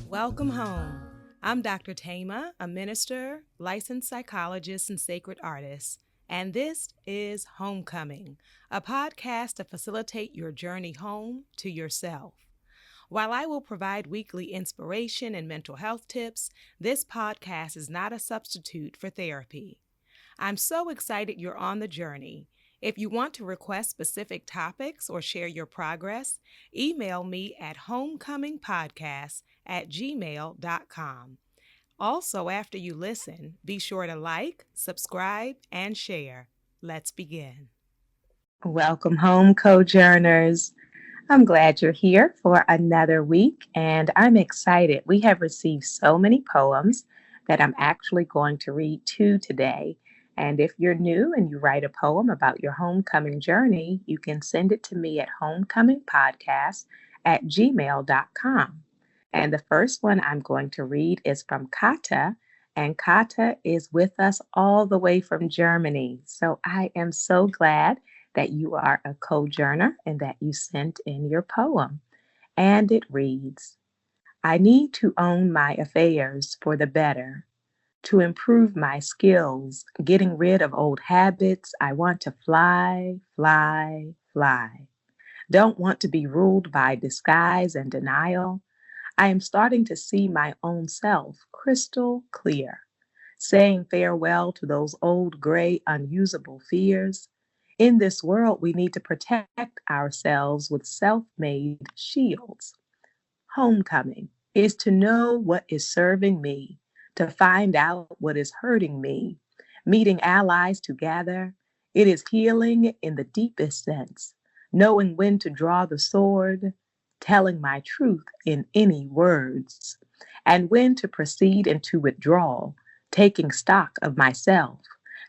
Welcome home. I'm Dr.Thema, a minister, licensed psychologist, and sacred artist, and this is Homecoming, a podcast to facilitate your journey home to yourself. While I will provide weekly inspiration and mental health tips, this podcast is not a substitute for therapy. I'm so excited you're on the journey. If you want to request specific topics or share your progress, email me at homecomingpodcast@gmail.com. Also, after you listen, be sure to like, subscribe, and share. Let's begin. Welcome home, Cojourners. I'm glad you're here for another week, and I'm excited. We have received so many poems that I'm actually going to read two today. And if you're new and you write a poem about your homecoming journey, you can send it to me at homecomingpodcast@gmail.com. And the first one I'm going to read is from Kata, and Kata is with us all the way from Germany. So I am so glad that you are a co-journer and that you sent in your poem. And it reads, I need to own my affairs for the better, to improve my skills, getting rid of old habits. I want to fly, fly, fly. Don't want to be ruled by disguise and denial. I am starting to see my own self crystal clear, saying farewell to those old gray, unusable fears. In this world, we need to protect ourselves with self-made shields. Homecoming is to know what is serving me, to find out what is hurting me, meeting allies to gather. It is healing in the deepest sense, knowing when to draw the sword, telling my truth in any words, and when to proceed into withdrawal, taking stock of myself,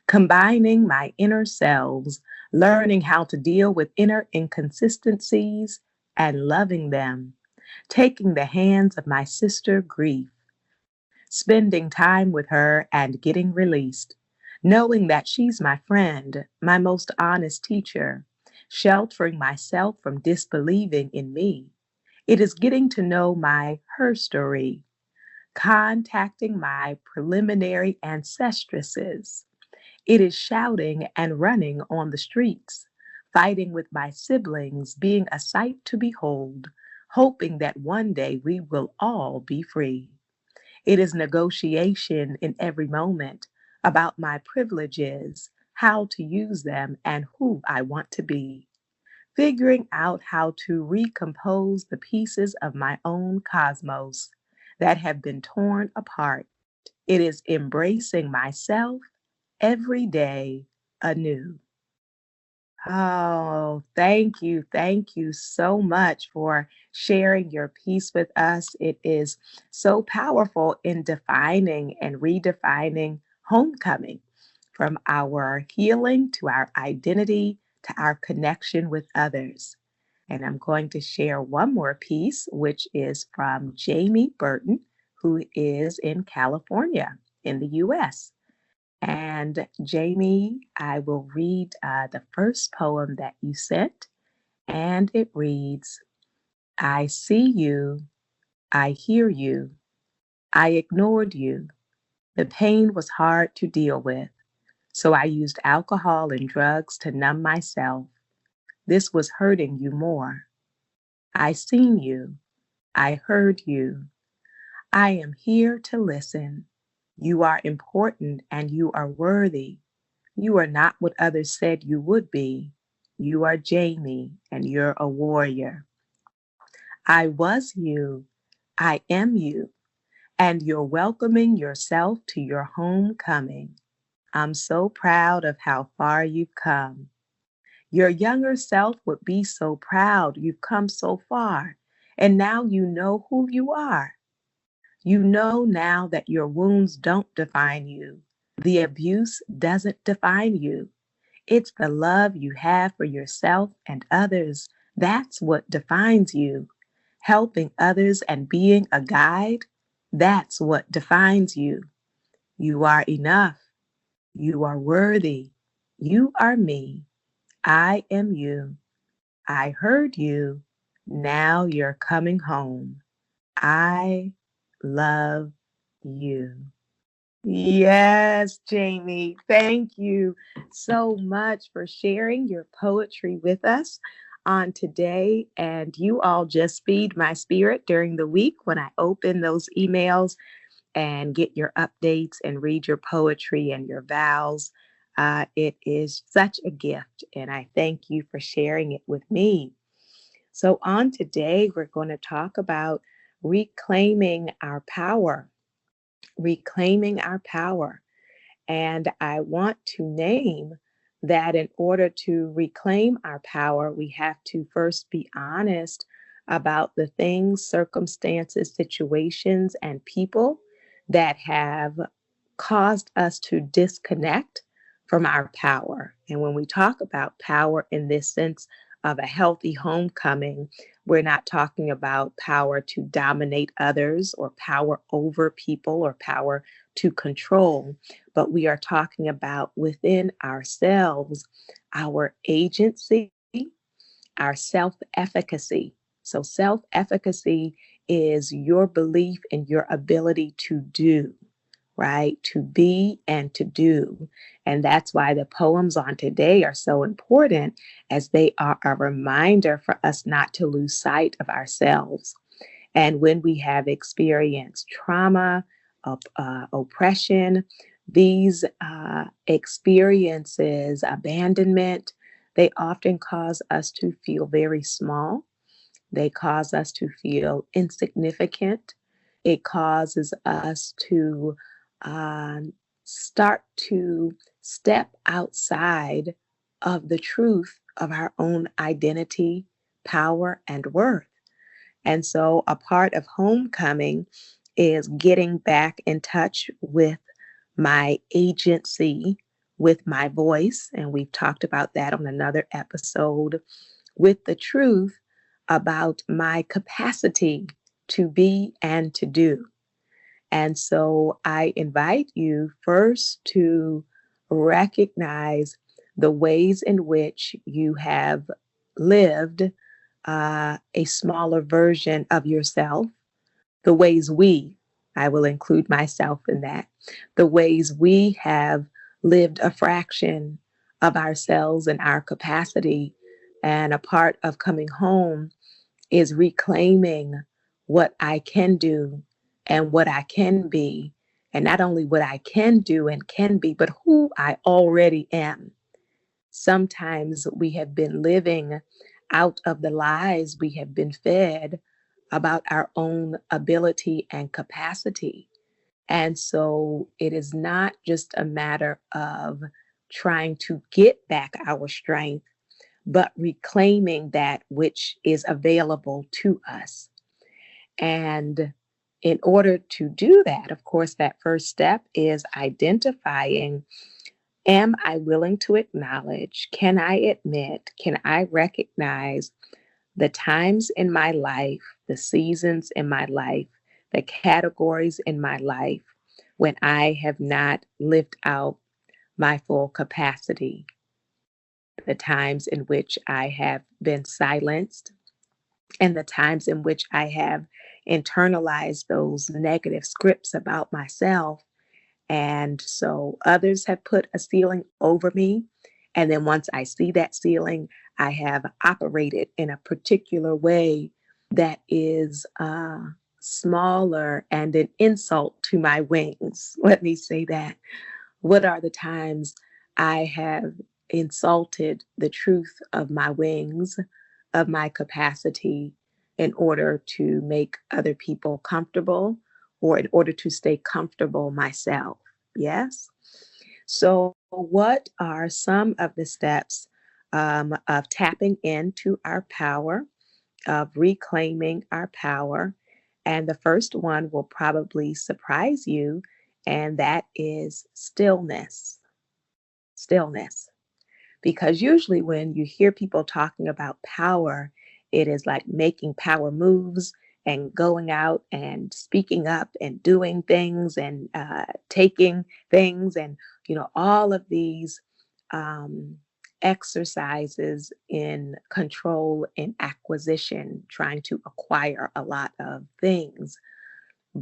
combining my inner selves, learning how to deal with inner inconsistencies and loving them, taking the hands of my sister grief, spending time with her and getting released, knowing that she's my friend, my most honest teacher, sheltering myself from disbelieving in me. It is getting to know my her story, contacting my preliminary ancestresses. It is shouting and running on the streets, fighting with my siblings, being a sight to behold, hoping that one day we will all be free. It is negotiation in every moment about my privileges, how to use them, and who I want to be. Figuring out how to recompose the pieces of my own cosmos that have been torn apart. It is embracing myself every day anew. Oh, thank you. Thank you so much for sharing your piece with us. It is so powerful in defining and redefining homecoming, from our healing to our identity to our connection with others. And I'm going to share one more piece, which is from Jamie Burton, who is in California in the US. And Jamie, I will read the first poem that you sent, and it reads, I see you, I hear you, I ignored you. The pain was hard to deal with, so I used alcohol and drugs to numb myself. This was hurting you more. I seen you, I heard you. I am here to listen. You are important and you are worthy. You are not what others said you would be. You are Jamie and you're a warrior. I was you. I am you. And you're welcoming yourself to your homecoming. I'm so proud of how far you've come. Your younger self would be so proud you've come so far. And now you know who you are. You know now that your wounds don't define you. The abuse doesn't define you. It's the love you have for yourself and others. That's what defines you. helping others, and being a guide, that's what defines you. You are enough. You are worthy. You are me. I am you. I heard you. Now you're coming home. I love you. Yes, Jamie, thank you so much for sharing your poetry with us on today. And you all just feed my spirit during the week when I open those emails and get your updates and read your poetry and your vows. It is such a gift, and I thank you for sharing it with me. So, on today, we're going to talk about reclaiming our power. Reclaiming our power. And I want to name that in order to reclaim our power, we have to first be honest about the things, circumstances, situations, and people that have caused us to disconnect from our power. And when we talk about power in this sense of a healthy homecoming, we're not talking about power to dominate others or power over people or power to control, but we are talking about within ourselves, our agency, our self efficacy. So, self efficacy is your belief in your ability to do, right? To be and to do. And that's why the poems on today are so important, as they are a reminder for us not to lose sight of ourselves. And when we have experienced trauma, oppression, these experiences, abandonment, they often cause us to feel very small. They cause us to feel insignificant. It causes us to start to step outside of the truth of our own identity, power, and worth. And so, a part of homecoming is getting back in touch with my agency, with my voice. And we've talked about that on another episode, with the truth about my capacity to be and to do. And so I invite you first to recognize the ways in which you have lived a smaller version of yourself, the ways I will include myself in that, the ways we have lived a fraction of ourselves and our capacity. And a part of coming home is reclaiming what I can do and what I can be. And not only what I can do and can be, but who I already am. Sometimes we have been living out of the lies we have been fed about our own ability and capacity. And so it is not just a matter of trying to get back our strength, but reclaiming that which is available to us. And in order to do that, of course, that first step is identifying, am I willing to acknowledge, can I admit, can I recognize the times in my life, the seasons in my life, the categories in my life when I have not lived out my full capacity, the times in which I have been silenced, and the times in which I have internalized those negative scripts about myself. And so others have put a ceiling over me. And then once I see that ceiling, I have operated in a particular way that is smaller and an insult to my wings. Let me say that. What are the times I have insulted the truth of my wings, of my capacity, in order to make other people comfortable or in order to stay comfortable myself? Yes. So, what are some of the steps of tapping into our power, of reclaiming our power? And the first one will probably surprise you, and that is stillness. Stillness. Because usually when you hear people talking about power, It is like making power moves and going out and speaking up and doing things and taking things and, all of these um, exercises in control and acquisition, trying to acquire a lot of things.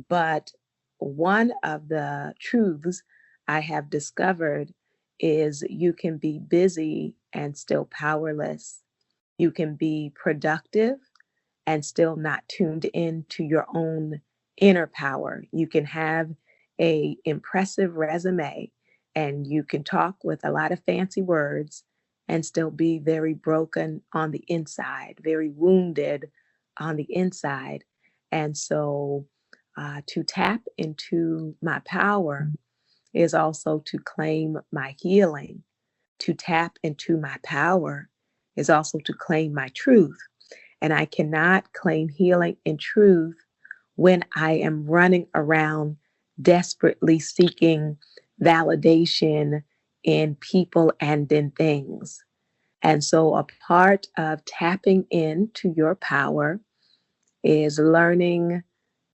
But one of the truths I have discovered is you can be busy and still powerless. You can be productive and still not tuned into your own inner power. You can have a impressive resume and you can talk with a lot of fancy words and still be very broken on the inside, very wounded on the inside. And so to tap into my power is also to claim my healing. To tap into my power is also to claim my truth. And I cannot claim healing and truth when I am running around desperately seeking validation in people and in things. And so a part of tapping into your power is learning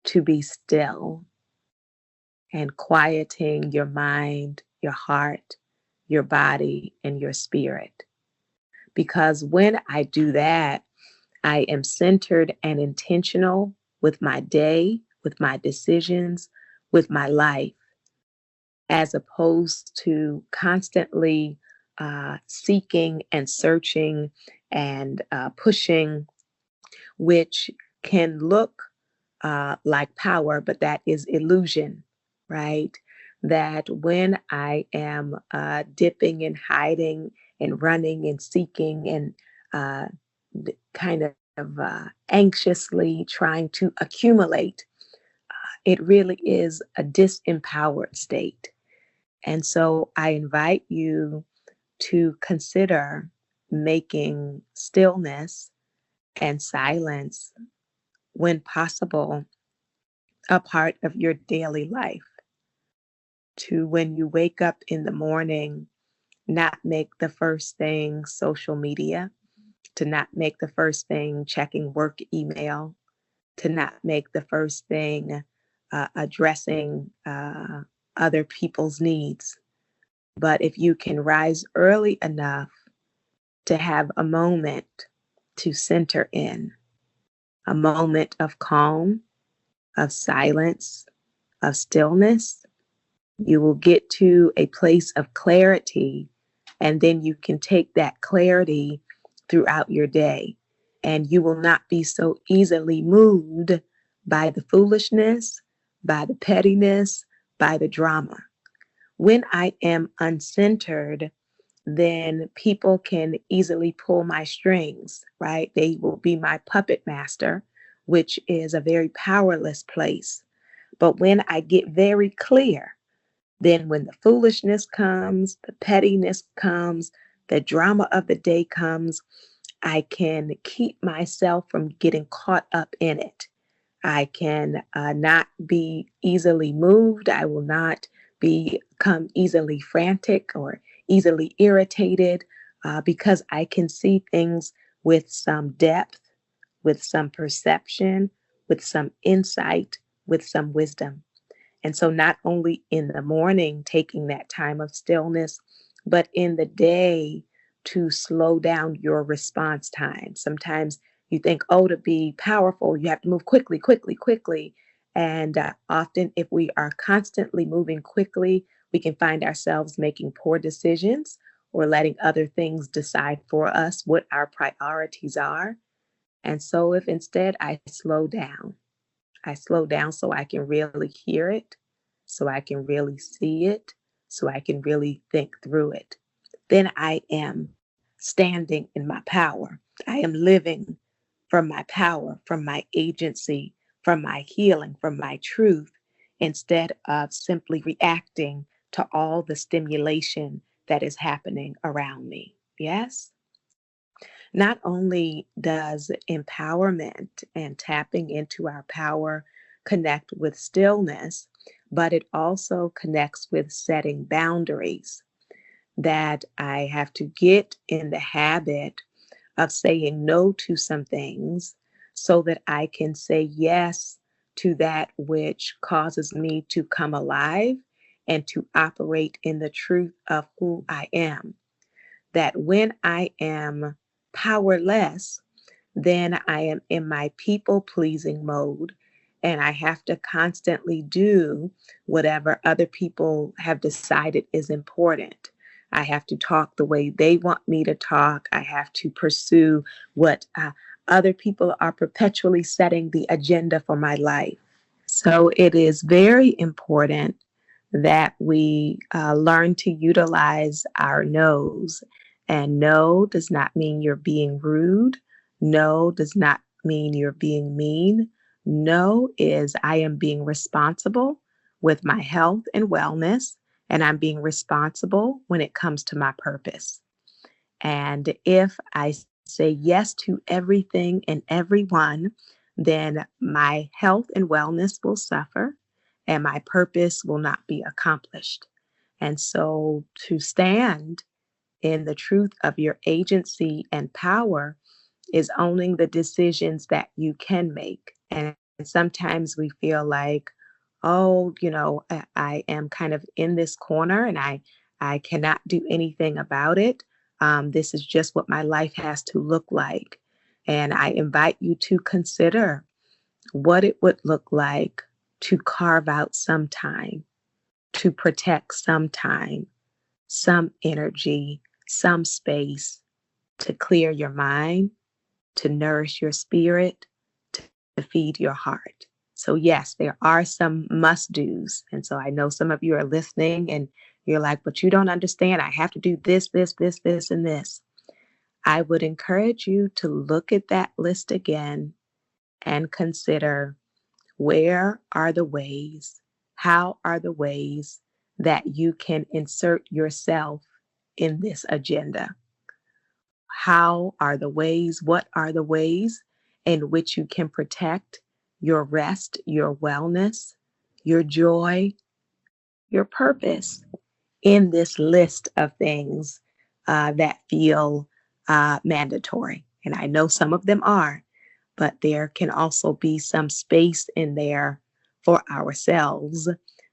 to be still and quieting your mind, your heart, your body, and your spirit. Because when I do that, I am centered and intentional with my day, with my decisions, with my life, as opposed to constantly seeking and searching and pushing, which can look like power, but that is illusion, right? That when I am dipping and hiding and running and seeking and uh, kind of anxiously trying to accumulate, it really is a disempowered state. And so I invite you to consider making stillness and silence, when possible, a part of your daily life. To when you wake up in the morning, not make the first thing social media, to not make the first thing checking work email, to not make the first thing addressing other people's needs. But if you can rise early enough to have a moment to center in, a moment of calm, of silence, of stillness, you will get to a place of clarity, and then you can take that clarity throughout your day. And you will not be so easily moved by the foolishness, by the pettiness, by the drama. When I am uncentered, then people can easily pull my strings, right? They will be my puppet master, which is a very powerless place. But when I get very clear, then when the foolishness comes, the pettiness comes, the drama of the day comes, I can keep myself from getting caught up in it. I can not be easily moved. I will not become easily frantic or easily irritated because I can see things with some depth, with some perception, with some insight, with some wisdom. And so, not only in the morning, taking that time of stillness, but in the day to slow down your response time. Sometimes you think, oh, to be powerful, you have to move quickly, quickly, quickly. And often, if we are constantly moving quickly, we can find ourselves making poor decisions or letting other things decide for us what our priorities are. And so, if instead I slow down so I can really hear it, so I can really see it, so I can really think through it. Then I am standing in my power. I am living from my power, from my agency, from my healing, from my truth, instead of simply reacting to all the stimulation that is happening around me. Yes? Not only does empowerment and tapping into our power connect with stillness, but it also connects with setting boundaries. That I have to get in the habit of saying no to some things so that I can say yes to that which causes me to come alive and to operate in the truth of who I am. That when I am powerless, then I am in my people pleasing mode. And I have to constantly do whatever other people have decided is important. I have to talk the way they want me to talk. I have to pursue what other people are perpetually setting the agenda for my life. So it is very important that we learn to utilize our no's. And no does not mean you're being rude. No does not mean you're being mean. No is I am being responsible with my health and wellness, and I'm being responsible when it comes to my purpose. And if I say yes to everything and everyone, then my health and wellness will suffer and my purpose will not be accomplished. And so to stand in the truth of your agency and power is owning the decisions that you can make. And sometimes we feel like, oh, I am kind of in this corner and I cannot do anything about it. This is just what my life has to look like. And I invite you to consider what it would look like to carve out some time, to protect some time, some energy, some space to clear your mind, to nourish your spirit, to feed your heart. So, yes, there are some must do's. And so I know some of you are listening and you're like, but you don't understand. I have to do this, this, and this. I would encourage you to look at that list again and consider where are the ways, how are the ways that you can insert yourself in this agenda? How are the ways, what are the ways in which you can protect your rest, your wellness, your joy, your purpose in this list of things that feel mandatory? And I know some of them are, but there can also be some space in there for ourselves,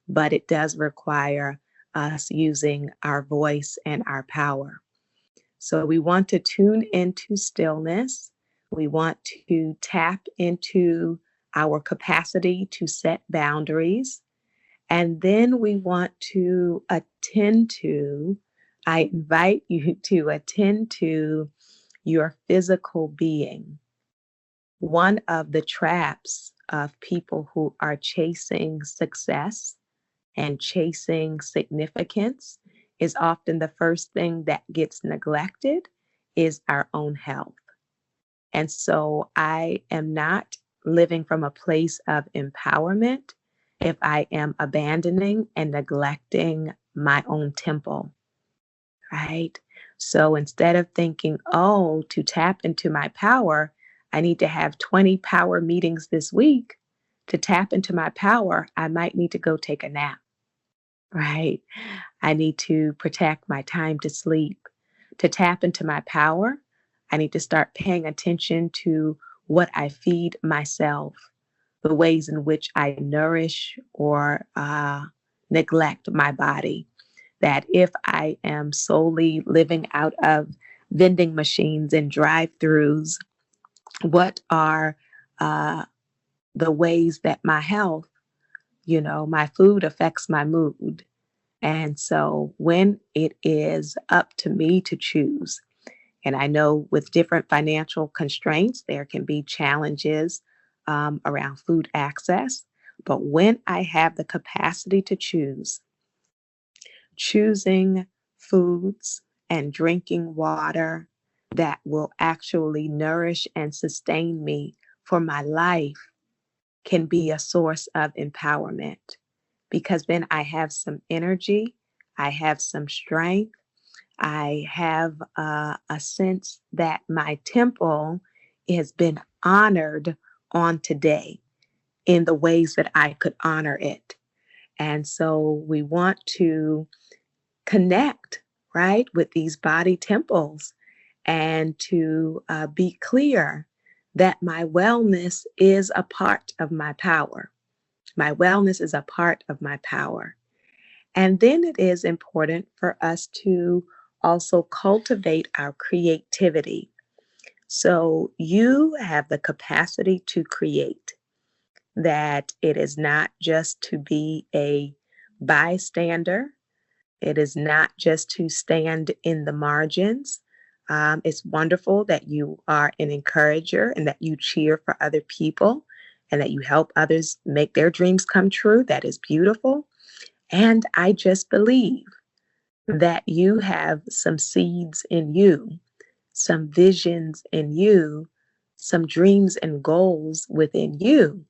but it does require us using our voice and our power. So we want to tune into stillness. We want to tap into our capacity to set boundaries. And then we want to I invite you to attend to your physical being. One of the traps of people who are chasing success and chasing significance is often the first thing that gets neglected is our own health. And so I am not living from a place of empowerment if I am abandoning and neglecting my own temple, right? So instead of thinking, oh, to tap into my power, I need to have 20 power meetings this week. To tap into my power, I might need to go take a nap, right? I need to protect my time to sleep. To tap into my power, I need to start paying attention to what I feed myself, the ways in which I nourish or neglect my body. That if I am solely living out of vending machines and drive-throughs, what are the ways that my health, my food affects my mood? And so when it is up to me to choose, and I know with different financial constraints, there can be challenges around food access. But when I have the capacity to choose, choosing foods and drinking water that will actually nourish and sustain me for my life can be a source of empowerment because then I have some energy, I have some strength, I have a sense that my temple has been honored on today in the ways that I could honor it. And so we want to connect, right, with these body temples and to be clear that my wellness is a part of my power. My wellness is a part of my power. And then it is important for us to also cultivate our creativity. So you have the capacity to create, that it is not just to be a bystander. It is not just to stand in the margins. It's wonderful that you are an encourager and that you cheer for other people and that you help others make their dreams come true. That is beautiful. And I just believe that you have some seeds in you, some visions in you, some dreams and goals within you.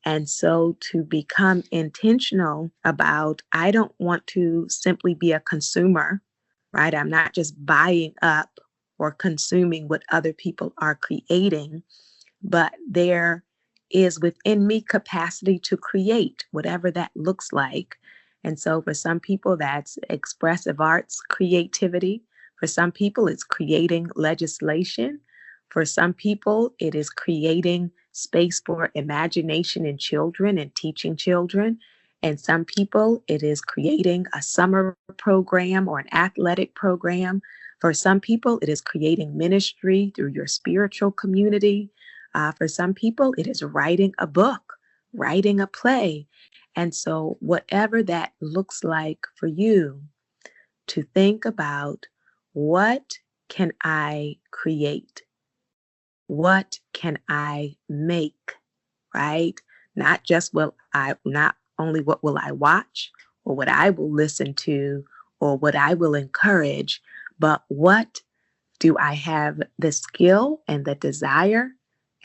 And so to become intentional about, I don't want to simply be a consumer, right? I'm not just buying up or consuming what other people are creating, but there is within me capacity to create whatever that looks like. And so for some people, that's expressive arts creativity. For some people, it's creating legislation. For some people, it is creating space for imagination in children and teaching children. And some people, it is creating a summer program or an athletic program. For some people, it is creating ministry through your spiritual community. For some people, it is writing a book, writing a play. And so, whatever that looks like for you, to think about, what can I create? What can I make? Right? Not only what will I watch or what I will listen to or what I will encourage, but what do I have the skill and the desire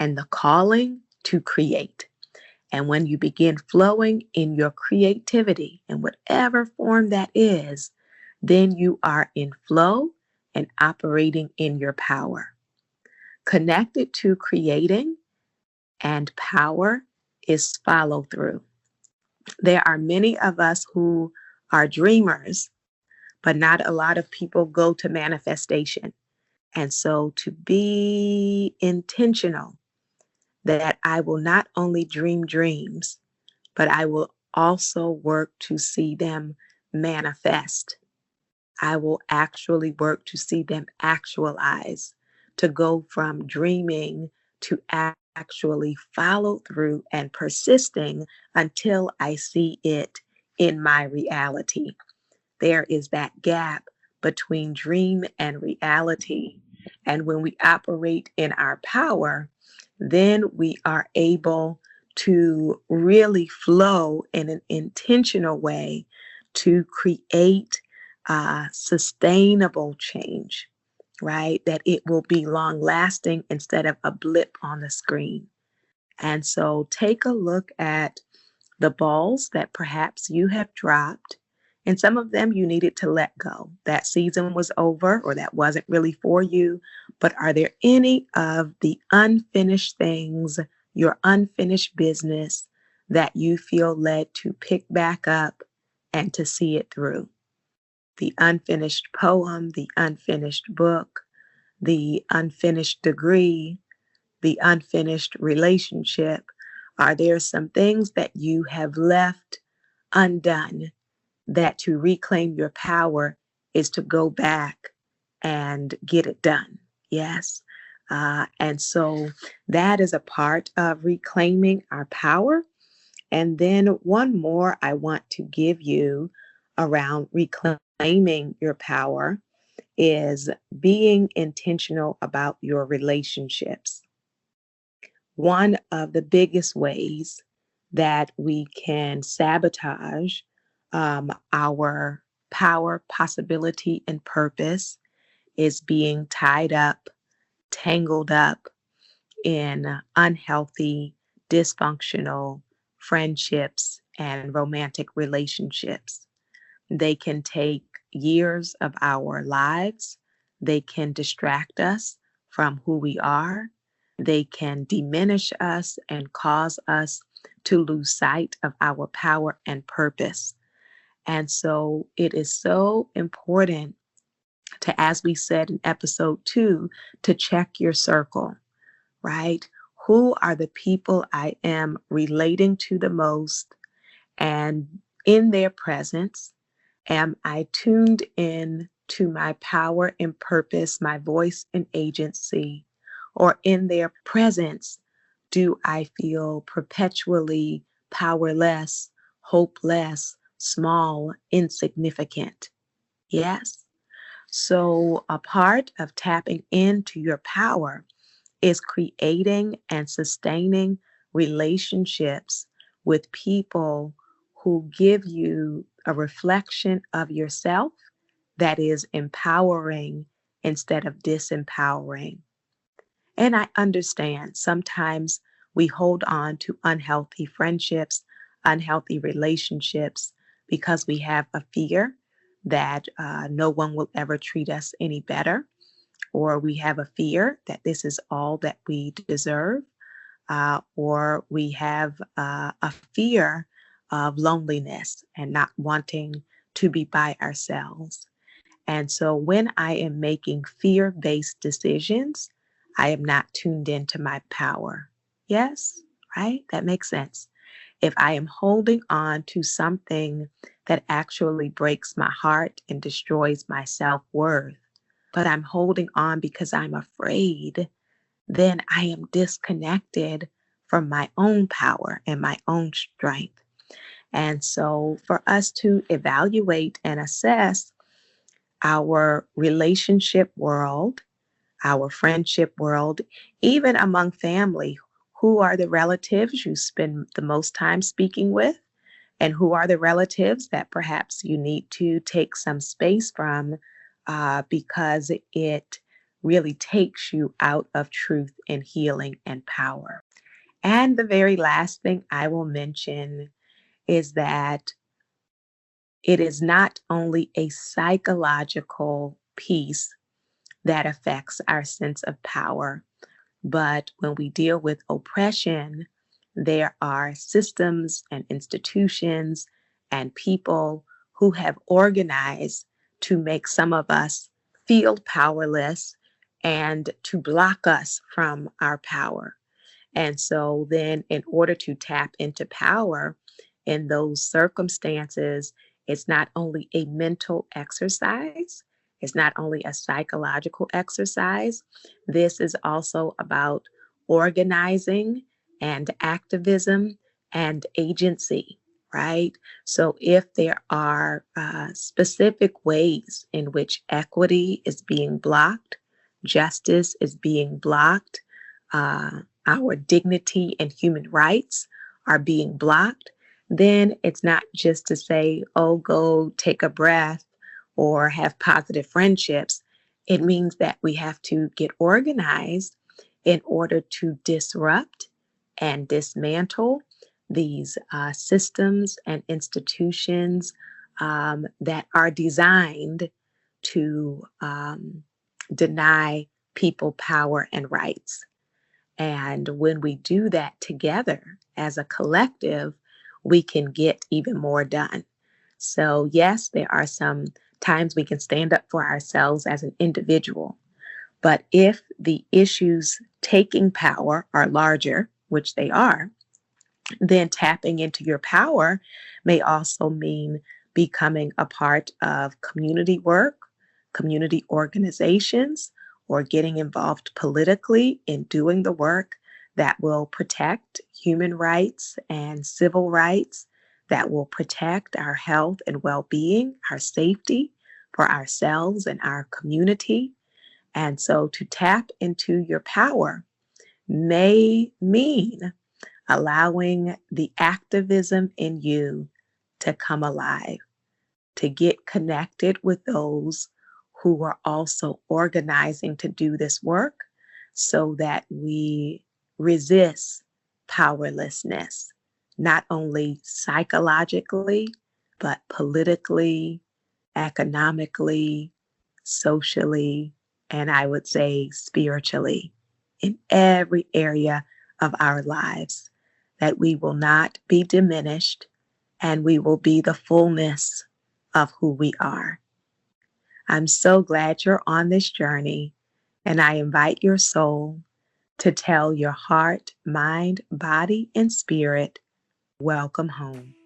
and the calling to create? And when you begin flowing in your creativity, in whatever form that is, then you are in flow and operating in your power. Connected to creating and power is follow through. There are many of us who are dreamers, but not a lot of people go to manifestation. And so to be intentional that I will not only dream dreams, but I will also work to see them manifest. I will actually work to see them actualize, to go from dreaming to actually follow through and persisting until I see it in my reality. There is that gap between dream and reality. And when we operate in our power, then we are able to really flow in an intentional way to create sustainable change, right? That it will be long lasting instead of a blip on the screen. And so take a look at the balls that perhaps you have dropped, and some of them you needed to let go. That season was over, or that wasn't really for you. But are there any of the unfinished things, your unfinished business, that you feel led to pick back up and to see it through? The unfinished poem, the unfinished book, the unfinished degree, the unfinished relationship. Are there some things that you have left undone, that to reclaim your power is to go back and get it done? Yes. And so that is a part of reclaiming our power. And then one more I want to give you around reclaiming your power is being intentional about your relationships. One of the biggest ways that we can sabotage our power, possibility, and purpose is being tied up, tangled up in unhealthy, dysfunctional friendships and romantic relationships. They can take years of our lives. They can distract us from who we are. They can diminish us and cause us to lose sight of our power and purpose. And so it is so important to, as we said in episode 2, to check your circle, right? Who are the people I am relating to the most? And in their presence, am I tuned in to my power and purpose, my voice and agency? Or in their presence, do I feel perpetually powerless, hopeless, small, insignificant? Yes. So, a part of tapping into your power is creating and sustaining relationships with people who give you a reflection of yourself that is empowering instead of disempowering. And I understand sometimes we hold on to unhealthy friendships, unhealthy relationships, because we have a fear that no one will ever treat us any better, or we have a fear that this is all that we deserve, or we have a fear of loneliness and not wanting to be by ourselves. And so when I am making fear based decisions, I am not tuned into my power. Yes, right? That makes sense. If I am holding on to something that actually breaks my heart and destroys my self worth, but I'm holding on because I'm afraid, then I am disconnected from my own power and my own strength. And so, for us to evaluate and assess our relationship world, our friendship world, even among family, who are the relatives you spend the most time speaking with? And who are the relatives that perhaps you need to take some space from because it really takes you out of truth and healing and power. And the very last thing I will mention is that it is not only a psychological piece that affects our sense of power, but when we deal with oppression, there are systems and institutions and people who have organized to make some of us feel powerless and to block us from our power. And so then, in order to tap into power in those circumstances, it's not only a mental exercise, it's not only a psychological exercise. This is also about organizing and activism and agency, right? So, if there are specific ways in which equity is being blocked, justice is being blocked, our dignity and human rights are being blocked, then it's not just to say, oh, go take a breath or have positive friendships. It means that we have to get organized in order to disrupt and dismantle these systems and institutions that are designed to deny people power and rights. And when we do that together as a collective, we can get even more done. So, yes, there are some times we can stand up for ourselves as an individual. But if the issues taking power are larger, which they are, then tapping into your power may also mean becoming a part of community work, community organizations, or getting involved politically in doing the work that will protect human rights and civil rights, that will protect our health and well being, our safety for ourselves and our community. And so to tap into your power may mean allowing the activism in you to come alive, to get connected with those who are also organizing to do this work so that we resist powerlessness, not only psychologically, but politically, economically, socially, and I would say spiritually, in every area of our lives, that we will not be diminished and we will be the fullness of who we are. I'm so glad you're on this journey, and I invite your soul to tell your heart, mind, body, and spirit, welcome home.